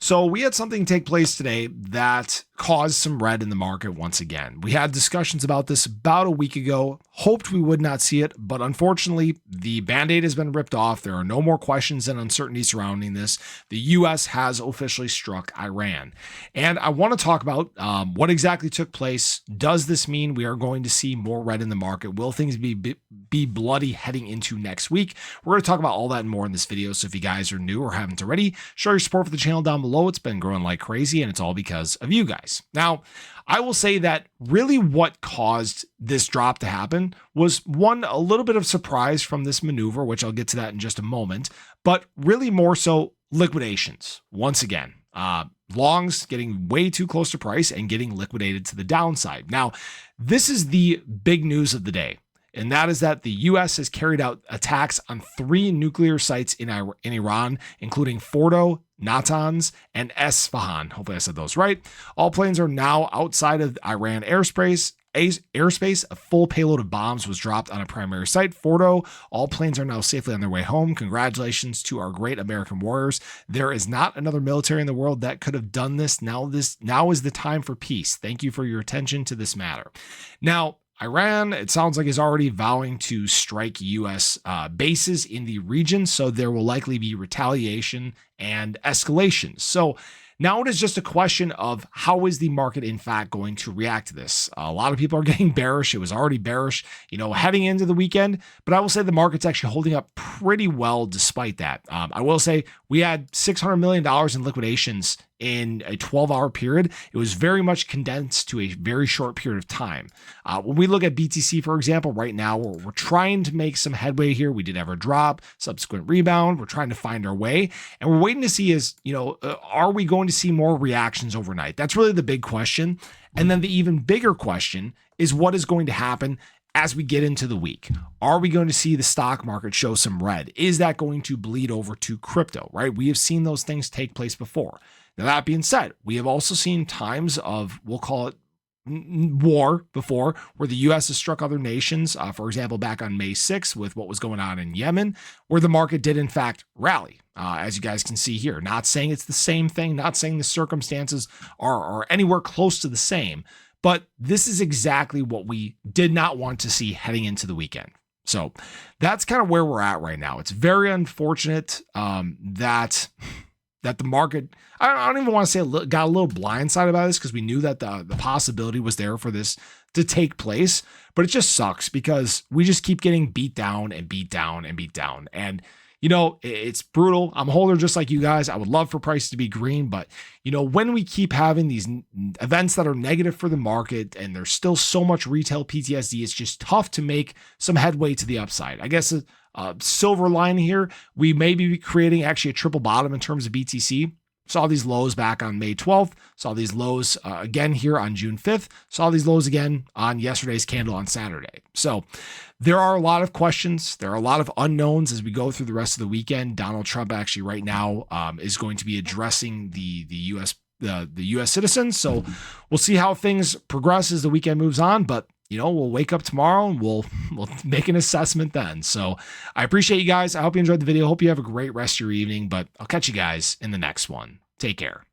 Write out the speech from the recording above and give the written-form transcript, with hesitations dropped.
So we had something take place today that caused some red in the market once again. We had discussions about this about a week ago, hoped we would not see it, but unfortunately the band-aid has been ripped off. There are no more questions and uncertainty surrounding this. The US has officially struck Iran. And I want to talk about what exactly took place. Does this mean we are going to see more red in the market? Will things be bloody heading into next week? We're going to talk about all that and more in this video. So if you guys are new or haven't already, show your support for the channel down below. It's been growing like crazy and it's all because of you guys. Now, I will say that really what caused this drop to happen was one, a little bit of surprise from this maneuver, which I'll get to that in just a moment, but really more so liquidations. Once again, longs getting way too close to price and getting liquidated to the downside. Now, this is the big news of the day. And that is that the U.S. has carried out attacks on 3 nuclear sites in Iran, including Fordo, Natanz, and Esfahan. Hopefully I said those right. All planes are now outside of Iran airspace. A full payload of bombs was dropped on a primary site, Fordo. All planes are now safely on their way home. Congratulations to our great American warriors. There is not another military in the world that could have done this. Now is the time for peace. Thank you for your attention to this matter. Now, Iran, it sounds like, is already vowing to strike U.S. bases in the region, so there will likely be retaliation and escalation. So now it is just a question of how is the market, in fact, going to react to this. A lot of people are getting bearish. It was already bearish, heading into the weekend, but I will say the market's actually holding up pretty well despite that. I will say we had $600 million in liquidations in a 12-hour period. It was very much condensed to a very short period of time. When we look at BTC, for example, right now, we're trying to make some headway here. We did have a drop, subsequent rebound. We're trying to find our way, and we're waiting to see are we going to see more reactions overnight? That's really the big question. And then the even bigger question is what is going to happen as we get into the week. Are we going to see the stock market show some red? Is that going to bleed over to crypto, right? We have seen those things take place before. Now, that being said, we have also seen times of, we'll call it war before, where the U.S. has struck other nations. For example, back on May 6th with what was going on in Yemen, where the market did in fact rally, as you guys can see here. Not saying it's the same thing, not saying the circumstances are anywhere close to the same, but this is exactly what we did not want to see heading into the weekend. So that's kind of where we're at right now. It's very unfortunate that the market, I don't even want to say got a little blindsided by this, because we knew that the possibility was there for this to take place, but it just sucks because we just keep getting beat down and beat down and beat down. And, it's brutal. I'm a holder just like you guys. I would love for prices to be green, but, when we keep having these events that are negative for the market and there's still so much retail PTSD, it's just tough to make some headway to the upside. I guess silver line here, we may be creating actually a triple bottom in terms of BTC. Saw these lows back on May 12th, saw these lows again here on June 5th, saw these lows again on yesterday's candle on Saturday. So there are a lot of questions. There are a lot of unknowns as we go through the rest of the weekend. Donald Trump actually right now is going to be addressing the U.S. citizens. So we'll see how things progress as the weekend moves on, but we'll wake up tomorrow and we'll make an assessment then. So I appreciate you guys. I hope you enjoyed the video. Hope you have a great rest of your evening, but I'll catch you guys in the next one. Take care.